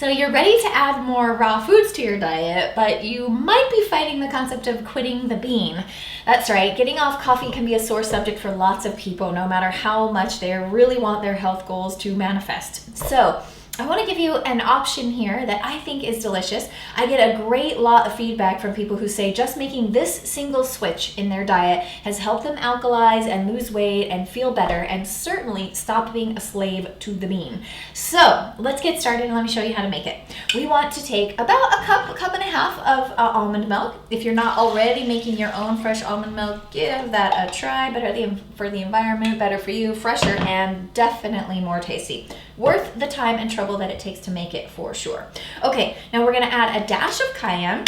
So you're ready to add more raw foods to your diet, but you might be fighting the concept of quitting the bean. That's right, getting off coffee can be a sore subject for lots of people, no matter how much they really want their health goals to manifest. So I want to give you an option here that I think is delicious. I get a great lot of feedback from people who say just making this single switch in their diet has helped them alkalize and lose weight and feel better, and certainly stop being a slave to the bean. So let's get started and let me show you how to make it. We want to take about a cup and a half of almond milk. If you're not already making your own fresh almond milk, give that a try. Better for the environment, better for you, fresher, and definitely more tasty. Worth the time and trouble that it takes to make it for sure. Okay, now we're going to add a dash of cayenne.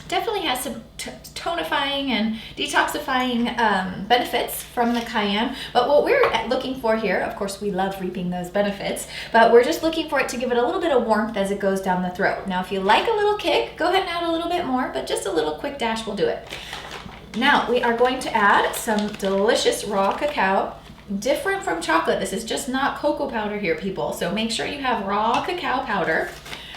Definitely has some tonifying and detoxifying benefits from the cayenne, but what we're looking for here, of course we love reaping those benefits, but we're just looking for it to give it a little bit of warmth as it goes down the throat. Now if you like a little kick, go ahead and add a little bit more, but just a little quick dash will do it. Now we are going to add some delicious raw cacao. Different from chocolate. This is just not cocoa powder here, people. So make sure you have raw cacao powder.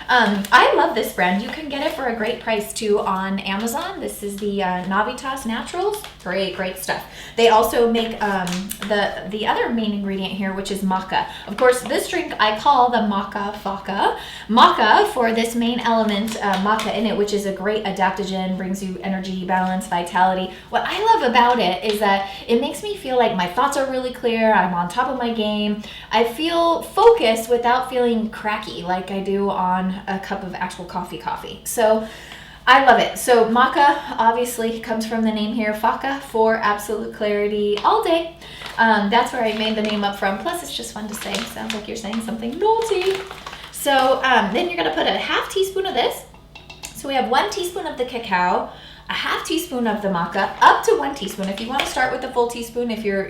I love this brand. You can get it for a great price too on Amazon. This is the Navitas Naturals. Great stuff. They also make the other main ingredient here, which is maca. Of course, this drink I call the Maca Faca. Maca for this main element, maca in it, which is a great adaptogen, brings you energy, balance, vitality. What I love about it is that it makes me feel like my thoughts are really clear. I'm on top of my game. I feel focused without feeling cracky like I do on a cup of actual coffee. So I love it. So maca obviously comes from the name here, faca, for absolute clarity all day. That's where I made the name up from. Plus it's just fun to say. Sounds like you're saying something naughty. So then you're going to put a half teaspoon of this. So we have 1 teaspoon of the cacao, a half teaspoon of the maca, up to 1 teaspoon. If you want to start with a full teaspoon, if you're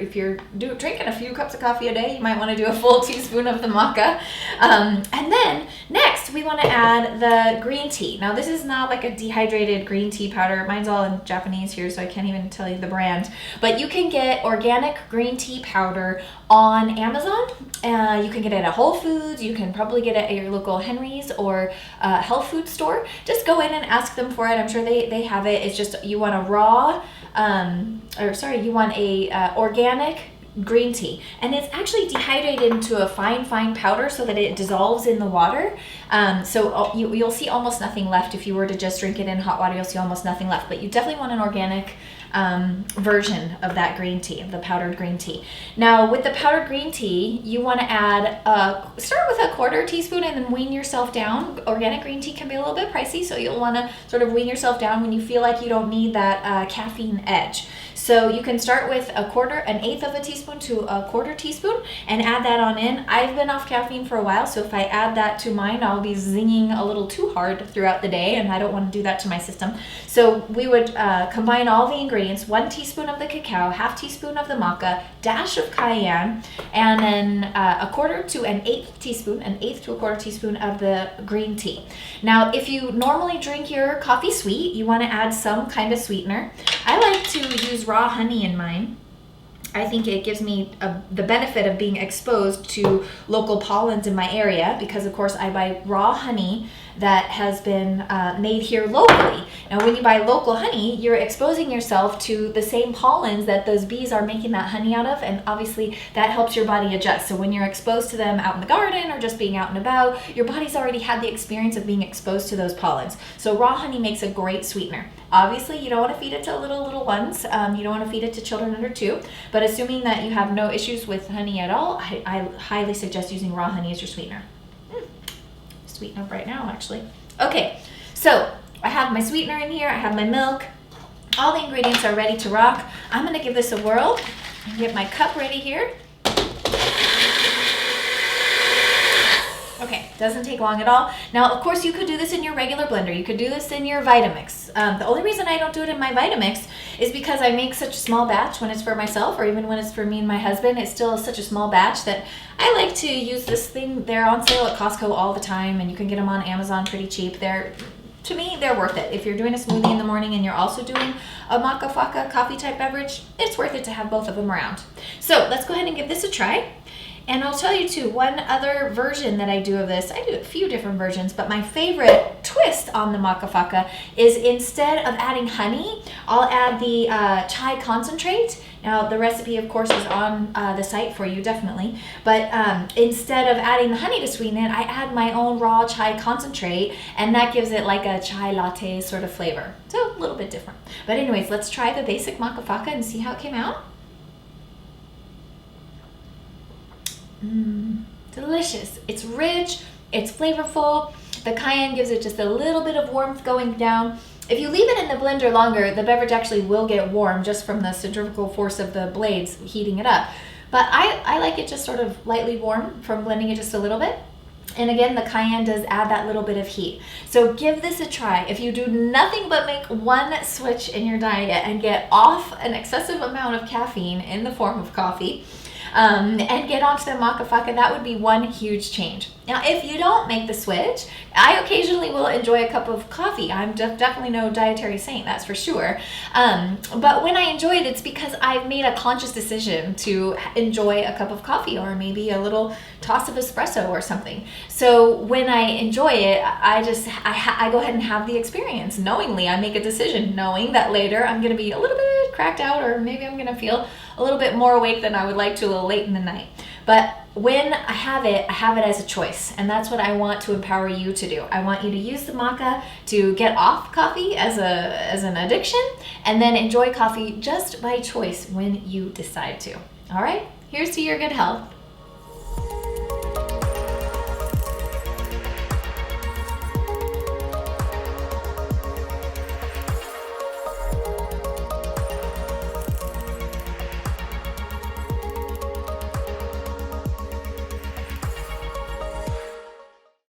drinking a few cups of coffee a day, you might want to do a full teaspoon of the maca. And then next we want to add the green tea. Now this is not like a dehydrated green tea powder. Mine's all in Japanese here, so I can't even tell you the brand. But you can get organic green tea powder on Amazon. You can get it at Whole Foods. You can probably get it at your local Henry's or health food store. Just go in and ask them for it. I'm sure they have it. It's just you want a raw, you want a organic green tea, and it's actually dehydrated into a fine powder so that it dissolves in the water. So you'll see almost nothing left. If you were to just drink it in hot water, you'll see almost nothing left. But you definitely want an organic version of that green tea, of the powdered green tea. Now with the powdered green tea, you want to add start with a 1/4 teaspoon and then wean yourself down. Organic green tea can be a little bit pricey, so you'll want to sort of wean yourself down when you feel like you don't need that caffeine edge. So you can start with an 1/8 of a teaspoon to a 1/4 teaspoon and add that on in. I've been off caffeine for a while, so if I add that to mine, I'll be zinging a little too hard throughout the day, and I don't want to do that to my system. So we would combine all the ingredients, 1 teaspoon of the cacao, half teaspoon of the maca, dash of cayenne, and then a 1/4 to an 1/8 teaspoon, an 1/8 to a 1/4 teaspoon of the green tea. Now, if you normally drink your coffee sweet, you want to add some kind of sweetener. I like to use raw honey in mine. I think it gives me the benefit of being exposed to local pollens in my area because, of course, I buy raw honey that has been made here locally. Now, when you buy local honey, you're exposing yourself to the same pollens that those bees are making that honey out of, and obviously that helps your body adjust. So when you're exposed to them out in the garden or just being out and about, your body's already had the experience of being exposed to those pollens. So raw honey makes a great sweetener. Obviously, you don't want to feed it to little ones. You don't want to feed it to children under 2. But assuming that you have no issues with honey at all, I highly suggest using raw honey as your sweetener. Sweeten up right now, actually. Okay, so I have my sweetener in here. I have my milk. All the ingredients are ready to rock. I'm going to give this a whirl and get my cup ready here. Okay, doesn't take long at all. Now, of course, you could do this in your regular blender. You could do this in your Vitamix. The only reason I don't do it in my Vitamix is because I make such a small batch when it's for myself, or even when it's for me and my husband. It's still such a small batch that I like to use this thing. They're on sale at Costco all the time, and you can get them on Amazon pretty cheap. To me, they're worth it. If you're doing a smoothie in the morning and you're also doing a Maca Faca coffee type beverage, it's worth it to have both of them around. So let's go ahead and give this a try. And I'll tell you too, one other version that I do of this, I do a few different versions, but my favorite twist on the Maca Faca is instead of adding honey, I'll add the chai concentrate. Now the recipe of course is on the site for you, definitely. But instead of adding the honey to sweeten it, I add my own raw chai concentrate, and that gives it like a chai latte sort of flavor. So a little bit different. But anyways, let's try the basic Maca Faca and see how it came out. Delicious. It's rich, it's flavorful. The cayenne gives it just a little bit of warmth going down. If you leave it in the blender longer, the beverage actually will get warm just from the centrifugal force of the blades heating it up. But I like it just sort of lightly warm from blending it just a little bit. And again, the cayenne does add that little bit of heat. So give this a try. If you do nothing but make one switch in your diet and get off an excessive amount of caffeine in the form of coffee, and get onto the Maca Faca, that would be one huge change. Now, if you don't make the switch, I occasionally will enjoy a cup of coffee. I'm definitely no dietary saint, that's for sure. But when I enjoy it, it's because I've made a conscious decision to enjoy a cup of coffee or maybe a little toss of espresso or something. So when I enjoy it, I go ahead and have the experience. Knowingly, I make a decision knowing that later I'm going to be a little bit cracked out, or maybe I'm going to feel a little bit more awake than I would like to a little late in the night. But when I have it as a choice, and that's what I want to empower you to do. I want you to use the maca to get off coffee as an addiction, and then enjoy coffee just by choice when you decide to. All right, here's to your good health.